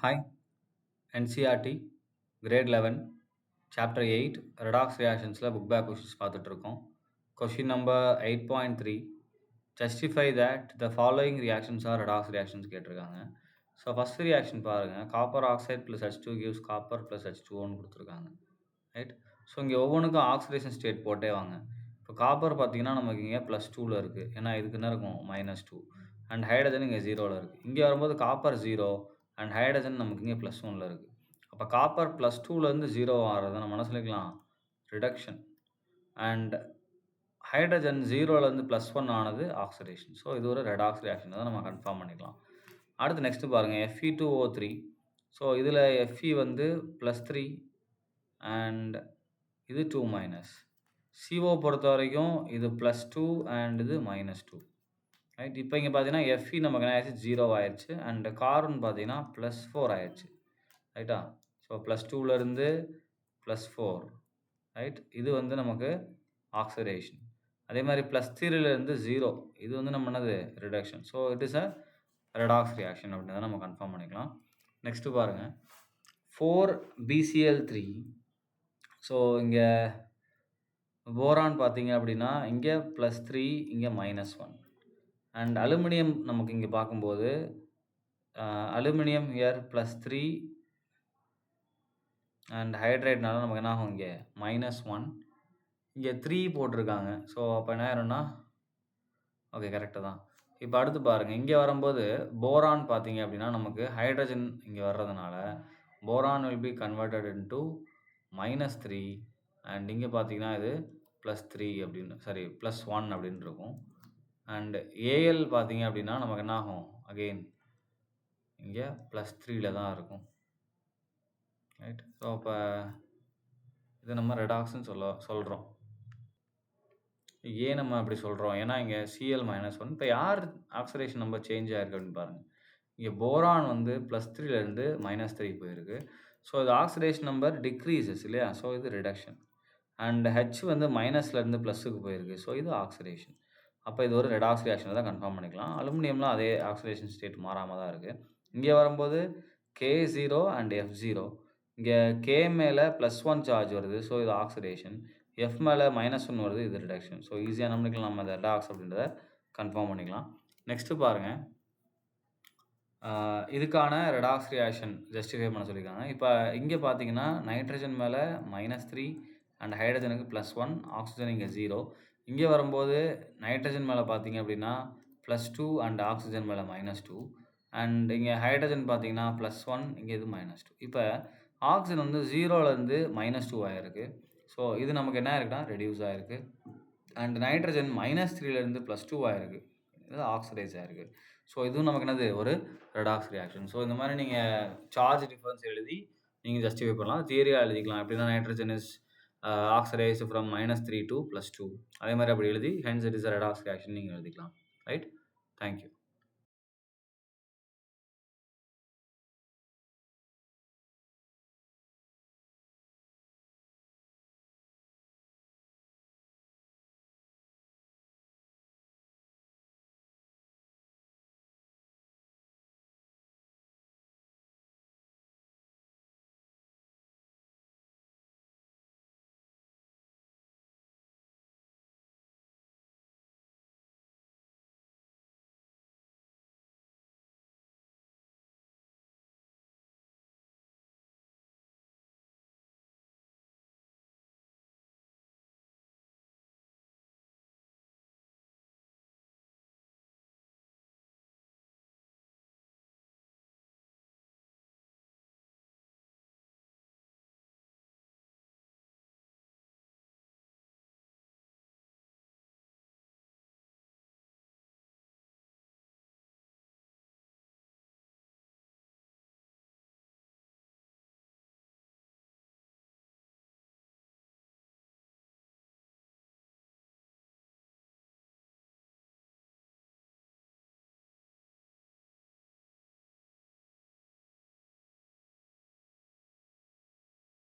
Hi, NCERT, Grade 11, Chapter 8, Redox Reactionsல book back questions பார்த்துட்டு இருக்கோம். Question number 8.3, justify that the following reactions are redox reactions கேட்டிருக்காங்க. So first reaction பாருங்க, copper oxide plus H2 gives copper plus H2O கொடுத்துருக்காங்க. Right. So இங்கே ஒவ்வொன்றுக்கும் oxidation state போட்டே வாங்க. இப்போ காப்பர் பார்த்தீங்கன்னா நமக்கு இங்கே +2ல் இருக்குது, ஏன்னா இதுக்கு என்ன இருக்கும் -2, அண்ட் ஹைட்ரஜன் இங்கே 0ல் இருக்குது. இங்கே வரும்போது காப்பர் 0 அண்ட் ஹைட்ரஜன் நமக்கு இங்கே +1ல் இருக்குது. அப்போ காப்பர் +2லேருந்து 0 ஆகிறத நம்ம என்ன சொல்லிக்கலாம், ரிடக்ஷன். அண்ட் ஹைட்ரஜன் 0லேருந்து +1 ஆனது ஆக்சிடேஷன். ஸோ இது ஒரு ரெடாக்ஸ் ரியாக்ஷன் தான் நம்ம கன்ஃபார்ம் பண்ணிக்கலாம். அடுத்து நெக்ஸ்ட்டு பாருங்கள், Fe2O3. ஸோ இதில் Fe வந்து +3 அண்ட் இது 2-. CO பொறுத்த வரைக்கும் இது +2 அண்ட் இது -2. ரைட். இப்போ இங்கே பார்த்தீங்கன்னா Fe நமக்கு என்ன ஆயிடுச்சு, 0 ஆயிடுச்சு. அண்ட் கார்பன் பார்த்தீங்கன்னா +4 ஆயிடுச்சு. ரைட்டா. ஸோ +2லேருந்து +4. ரைட். இது வந்து நமக்கு ஆக்சிடேஷன். அதே மாதிரி +3லேருந்து 0. இது வந்து நம்ம என்னது, reduction. So it is a redox reaction அப்படின்றத நம்ம கன்ஃபார்ம் பண்ணிக்கலாம். நெக்ஸ்ட்டு பாருங்கள், 4BCl3. ஸோ இங்கே போரான் பார்த்தீங்க அப்படின்னா இங்கே +3, இங்கே -1. அண்ட் அலுமினியம் நமக்கு இங்கே பார்க்கும்போது அலுமினியம் ஹியர் +3 அண்ட் ஹைட்ரேட்னால நமக்கு என்ன ஆகும், இங்கே -1. இங்கே 3 போட்டிருக்காங்க. ஸோ அப்போ என்ன ஆயிரும்னா, ஓகே கரெக்டு தான். இப்போ அடுத்து பாருங்கள், இங்கே வரும்போது போரான் பார்த்தீங்க அப்படின்னா நமக்கு ஹைட்ரஜன் இங்கே வர்றதுனால boron will be converted into -3 and இங்கே பார்த்தீங்கன்னா இது +3 அப்படின்னு, சாரி +1 அப்படின்னு இருக்கும். அண்ட் ஏஎல் பார்த்தீங்க அப்படின்னா நமக்கு என்ன ஆகும், அகெயின் இங்கே +3ல் தான் இருக்கும். ரைட். ஸோ அப்போ இது நம்ம ரெடாக்ஸ்ன்னு சொல்கிறோம். ஏன் நம்ம அப்படி சொல்கிறோம், ஏன்னா இங்கே Cl-1. இப்போ யார் ஆக்சிடேஷன் நம்பர் சேஞ்ச் ஆயிருக்கு அப்படின்னு பாருங்கள். இங்கே போரான் வந்து +3லேருந்து -3 போயிருக்கு. ஸோ இது ஆக்சிடேஷன் நம்பர் டிக்ரீசஸ் இல்லையா. ஸோ இது ரிடக்ஷன். அண்ட் ஹெச் வந்து மைனஸ்லேருந்து ப்ளஸுக்கு போயிருக்கு. ஸோ இது ஆக்சிடேஷன். அப்போ இது ஒரு ரெடாக்ஸ் ரியாக்ஷனை தான் கன்ஃபார்ம் பண்ணிக்கலாம். அலுமினியம்லாம் அதே ஆக்சிடேஷன் ஸ்டேட் மாறாமல் தான் இருக்குது. இங்கே வரும்போது K0 அண்ட் F0. இங்கே K மேலே +1 சார்ஜ் வருது. ஸோ இது ஆக்சிடேஷன். F மேலே -1 வருது, இது ரிடக்ஷன். ஸோ ஈஸியாக நம்மளுக்கு நம்ம அந்த ரெடாக்ஸ் அப்படின்றத கன்ஃபார்ம் பண்ணிக்கலாம். நெக்ஸ்ட்டு பாருங்கள், இதுக்கான ரெடாக்ஸ் ரியாக்ஷன் ஜஸ்டிஃபை பண்ண சொல்லியிருக்காங்க. இப்போ இங்கே பார்த்தீங்கன்னா நைட்ரஜன் மேலே -3 அண்ட் ஹைட்ரஜனுக்கு +1, ஆக்சிஜன் இங்கே 0. இங்கே வரும்போது நைட்ரஜன் மேலே பார்த்தீங்க அப்படின்னா +2 அண்ட் ஆக்சிஜன் மேலே -2. அண்ட் இங்கே ஹைட்ரஜன் பார்த்தீங்கன்னா +1, இங்கே இது -2. இப்போ ஆக்சிஜன் வந்து 0லேருந்து -2 ஆகிருக்கு. ஸோ இது நமக்கு என்ன ஆயிருக்குன்னா ரெடியூஸ் ஆகிருக்கு. அண்ட் நைட்ரஜன் -3லேருந்து +2 ஆகிருக்கு, இது ஆக்சிடைஸ் ஆகிருக்கு. ஸோ இதுவும் நமக்கு என்னது, ஒரு ரெடாக்ஸ் ரியாக்ஷன். ஸோ இந்த மாதிரி நீங்கள் சார்ஜ் டிஃபரன்ஸ் எழுதி நீங்கள் ஜஸ்டிஃபை பண்ணலாம். தியரியாக எழுதிக்கலாம். எப்படின்னா nitrogen is oxidised from -3 to +2. அதே மாதிரி அப்படி எழுதி hence it is a redox reaction நீங்கள் எழுதிக்கலாம். ரைட். தேங்க்யூ.